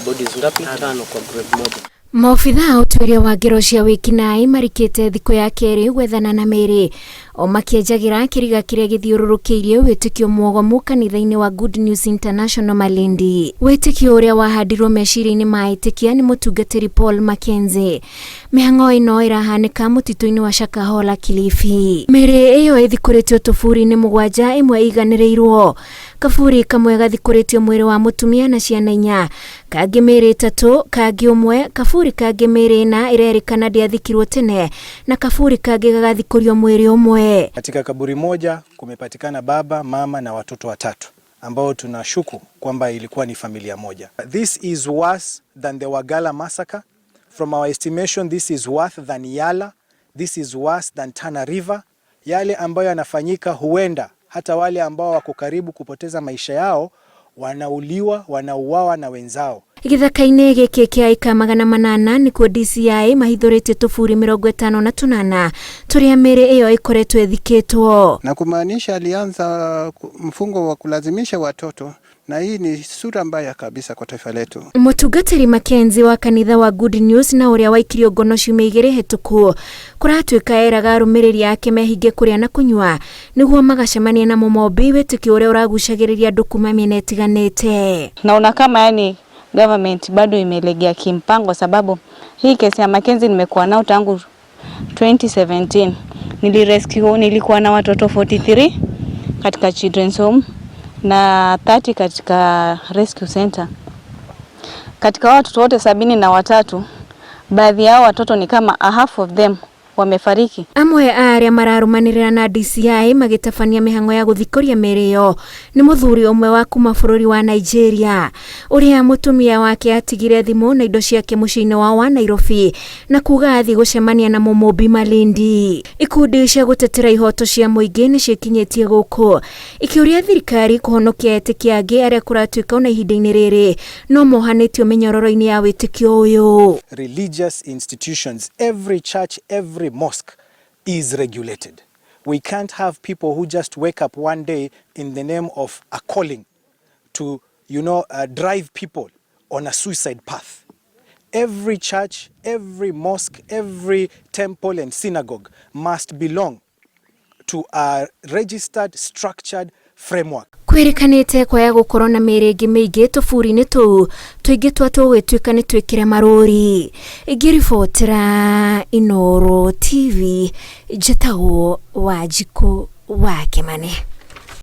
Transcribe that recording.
bodies ngapi? 5 kwa grave moja. Maobitha ũtuĩria wa ngero cia wĩkinaĩ marikĩte thikũ ya kerĩ gwethana na mĩrĩ o makĩenjagira kĩriga kĩrĩa gĩthiũrũrũkĩirie wĩtĩkio muogomu kanitha-inĩ wa Good News International Malindi. Wĩtĩkio ũrĩa wahandirwo meciria-inĩ ma ĩtĩkia nĩ mũtungatĩri Paul Mackenzie. Mĩhang'o ĩno ĩrahanĩka mũtitũ-inĩ wa Shakahola, Kilifi. Mĩrĩ ĩyo ĩthikũrĩtio tũburi-inĩ 7, ĩmwe iganĩrĩirwo. Kaburi kamwe gathikũrĩtio mwĩrĩ wa mũtumia na ciana 4, kangĩ mĩrĩ 3, kangĩ ũmwe, kaburi kangĩ mĩrĩ 4 ĩrerĩkana ndĩathikirwo tene, na kaburi kangĩ gagathikũrio mwĩrĩ ũmwe. Katika kaburi moja kumepatikana baba, mama na watoto 3 ambao tunashuku kwamba ilikuwa ni familia moja. This is worse than the Wagala massacre. From our estimation, this is worse than Yala. This is worse than Tana River. Yale ambayo yanafanyika huenda hata wale ambao wako karibu kupoteza maisha yao wanauawa na wenzao. Gĩthaka-inĩ gĩkĩ kĩa ĩka 800 nĩkuo DCI mahithũrĩtie tũburi 58 tũrĩa mĩrĩ ĩyo ĩkoretwo ĩthikĩtwo. Na kumaanisha alianza mfungo wa kulazimisha watoto, na hii ni sura mbaya kabisa kwa taifa letu. Mũtungatĩri Mackenzie wa kanitha wa Good News na ũrĩa waikirio ngono ciumia 2 hetũku kũratuĩka eraga arũmĩrĩri ake mehinge kũrĩa na kũnyua nĩguo magacemania na mũmombi wĩtĩkio ũrĩa ũragucagĩrĩria andũ kuma mĩena ĩtiganĩte. Naona kama yani government bado imelegea kimpango, sababu hii kesi ya Mackenzie nimekuwa nao tangu 2017. Nilikuwa na watoto 43 katika children's home na 30 katika rescue center. Katika watoto wote 73, baadhi yao watoto ni kama half of them wamefariki. Amwe arĩa mararumanĩrĩra na DCI magĩtabania mĩhang'o ya gũthikũria mĩrĩ ĩyo nĩ mũthuri ũmwe wa kuma bũrũri wa Nigeria ũrĩa mũtumia wake atigire thimũ na indo ciake mũciĩ-inĩ wa Nairobi na kuga athiĩ gũcemania na mũmũmbi Malindi. Ikundi cia gũtetera ihoto cia mũingĩ nĩ ciĩkinyĩtie gũkũ ikĩũria thirikari kũhonokia etĩkia angĩ arĩa kũratuĩka ona ihinda-inĩ rĩrĩ no mohanĩtio mĩnyororo-inĩ ya wĩtĩkio ũyũ. Religious institutions, every church, every mosque is regulated. We can't have people who just wake up one day in the name of a calling to, drive people on a suicide path. Every church, every mosque, every temple and synagogue must belong to a registered, structured framework. Kwĩrĩkanĩte kwaya gũkorwo na mĩrĩ ĩngĩ mĩingĩ tũburi-inĩ tũu tũingĩ tũgĩtuĩka nĩ twĩkĩre marũri. Ingĩribotera Inooro TV, njĩtagwo Wanjikũ wa Kimani.